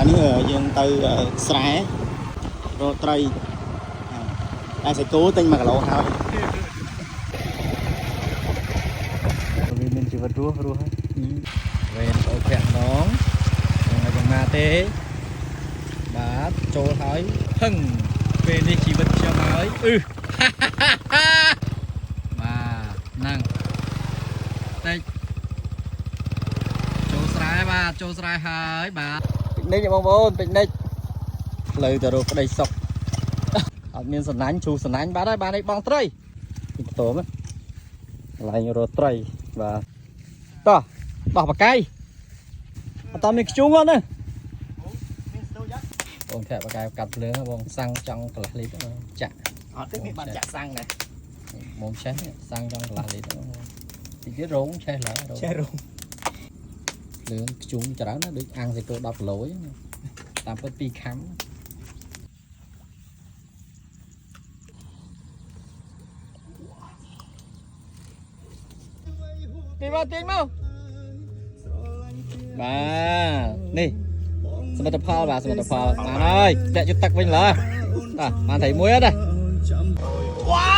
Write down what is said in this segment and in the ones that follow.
នេះយើងទៅស្រែរកត្រីតែសាច់គោទិញ1គីឡូហើយវាមានជីវិតរស់ហើយវេនអូប្រាក់នងយ៉ាងណាទេបាទចូលហើយហឹងពេលនេះជីវិតខ្ញុំហើយបាទហ្នឹងតិចចូលស្រែបាទចូលស្រែហើយបាទពិកនិចបងប្អូនពិកនិចផ្លូវទៅរកក្តីសុខអត់មានសំណាញ់ជូរសំណាញ់បាទហើយបាទនេះបងត្រីពីបន្ទមកន្លែងរកត្រីបាទតោះដោះបកាយអត់តមានខ្ជុងអត់ណាបងធាក់បកាយកាត់ភ្លើងបងសាំងចង់កន្លះលីត្រចាក់អត់ទេមានបានចាក់សាំងដែរមកឆេះសាំងចង់កន្លះលីត្រតិចទៀតរងឆេះឡើយឆេះរងភ្លើងខ្ជុំច្រើនណាដូចអាំងសាច់គោ10គីឡូតាមពិត2ខាំទីមកទាញមកបាទនេះសមិទ្ធផលបាទសមិទ្ធផលបានហើយតាក់ជុតទឹកវិញឡើយបាទបានត្រីមួយអត់ទេវ៉ា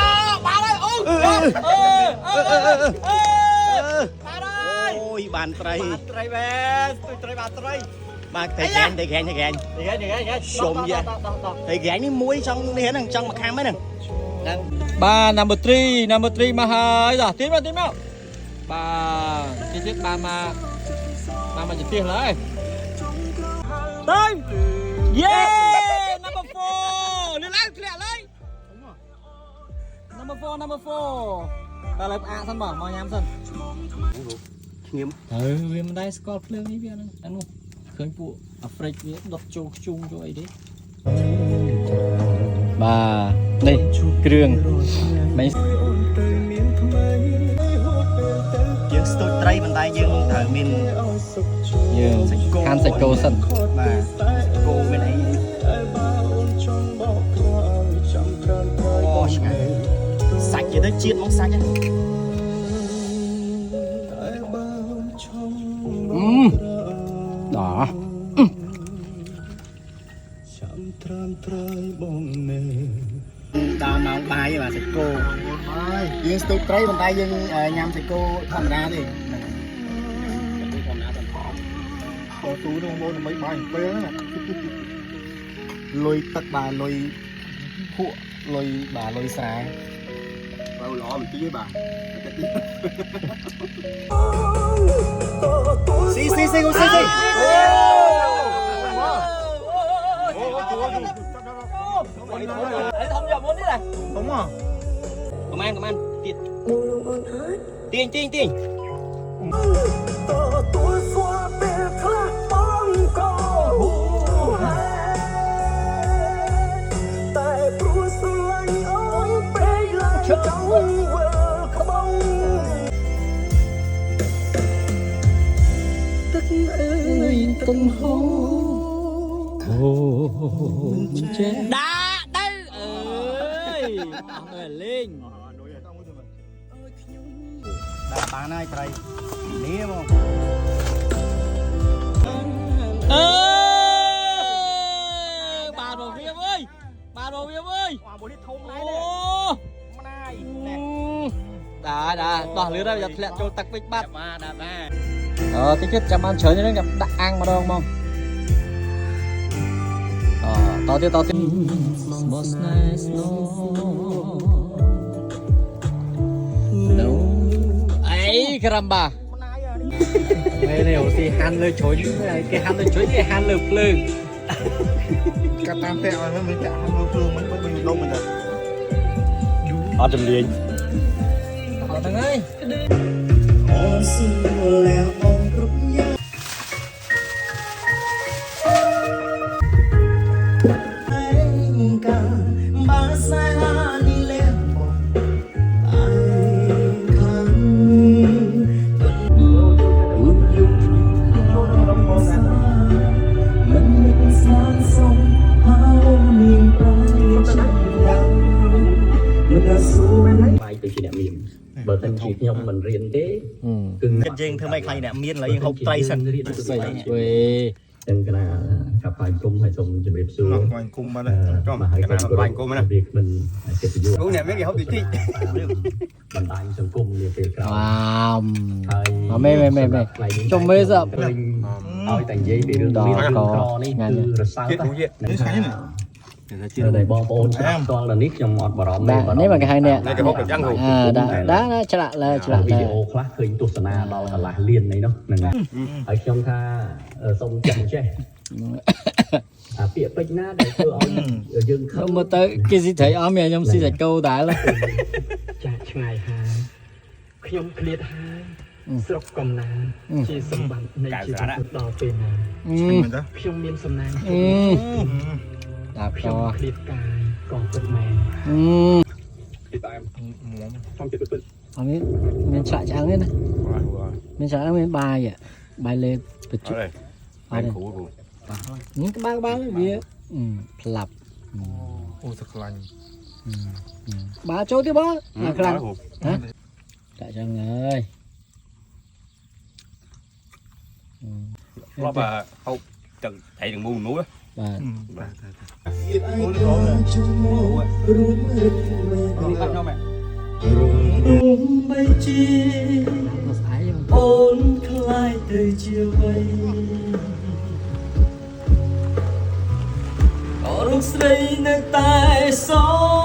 បានហើយអូបានហើយអូយបានត្រីត្រីបែត្រីបានត្រីបាទត្រីហ្គេងជុំយ៉ាត្រីហ្គេងនេះមួយចង់នេះហ្នឹងចង់មកខាំហ្នឹងបាទ number 3មកហើយតោះទាញមកបាទទៀតបានមកជិះឡើយទៅយេ number 4លឿនឡើងធ្លាក់ឡើយ number 4តែឡើយផ្អាកសិនមកញ៉ាំសិនឈ្ងៀមវាមិនដែរស្គាល់ភ្លើងនេះវាហ្នឹងអានោះឃើញពួកអាហ្វ្រិកវាដុតចូលខ្ជុំចូលអីទេបាទនេះគ្រឿងមិនយើងស្ទូចត្រីមិនតែយើងត្រូវមានយើងខានសាច់គោសិនបាទគោមានអីអូឆ្ងាញ់សាច់ទៅជាតិមកសាច់ហ្នឹងដល់ដល់ម៉ោងបាយបាទសាច់គោយើងស្ទូចត្រីប៉ុន្តែយើងញ៉ាំសាច់គោធម្មតាទេអូទូនោះបងដើម្បីបាយពេលហ្នឹងលុយទឹកបាទលុយភក់លុយបាទលុយស្រែបើល្អមិនទីទេបាទស៊ីអូធំយកមុននេះដែរធំមកប្រហែលទៀតទាញទឹកអើយកំហូរអូចេះដាក់ទៅអើយអស់ទៅលេងដាក់បានហើយត្រីនេះមកបាទមកវាអើយបាទមកវាអើយអាមួយនេះធំណាស់អូម្នាយណែដាដោះលឿនហើយយកធ្លាក់ចូលទឹកពេកបាត់បាទតិចទៀតចាំបានច្រើនហ្នឹងចាំដាក់អាំងម្ដងមកតទៀតអីក្រាំបាមេនេះអូស៊ីហាន់លើជ្រុញគេហាន់លើជ្រុញគេហាន់លើភ្លើងកាត់តាមតែឲ្យមិនចាក់ហាន់លើភ្លើងមិនដុំមិនទៅអត់ជំនាញអត់ហ្នឹងហើយអូស៊ីแล้วបងគ្រប់យ៉ាងបើតែខ្ញុំមិនរៀនទេគឺយើងធ្វើម៉េចខ្លាញ់អ្នកមានឡើយយើងហូបត្រីសិនរៀនស្អី Chẳng cái nào gặp phải cung hay xong chuẩn bị xưa Ngoài cung mà đây. Cho mà hay cái không nào ngoài cung mà đây. việc mình sẽ phải vô Cung này mấy cái hốc tí tí. bàn tay xong cung như việc cả wow mê trông mê sợ ở thành giấy bị đường liên co ní từ sao Chết ta cũng chết. Cái này này. ở đây bom ôn toàn là nick trong một bảo đảm nếu mà cái hai nè Này cái hốc được trắng rồi. đó chả lạ video khác khơi tu sana đó là liên này đó ở trong tha sông chậm che bịa bịch na để cho ông dừng không mà tới cái gì thấy ôm nhà nhom xin sạch câu đã là chả ngày hai nhom liệt hai sọc cầm na chỉ sầm bắn này chỉ sầm đỏ tiền na nhom miên sầm na đạp cho liệt cài còn bật mè trong chữ bịch ông ấy mình chạy trắng đấy này mình chạy mình bài vậy bài lên bịch chút Đây cũ. những cái ba cái gì lặp Ô thật lành. ba chỗ tiếp bó là cái hả chạy trắng ơi Lo bà không từng thấy đừng mua núi á. và ôn khai từ chiều bay có lúc xây nơi tai gió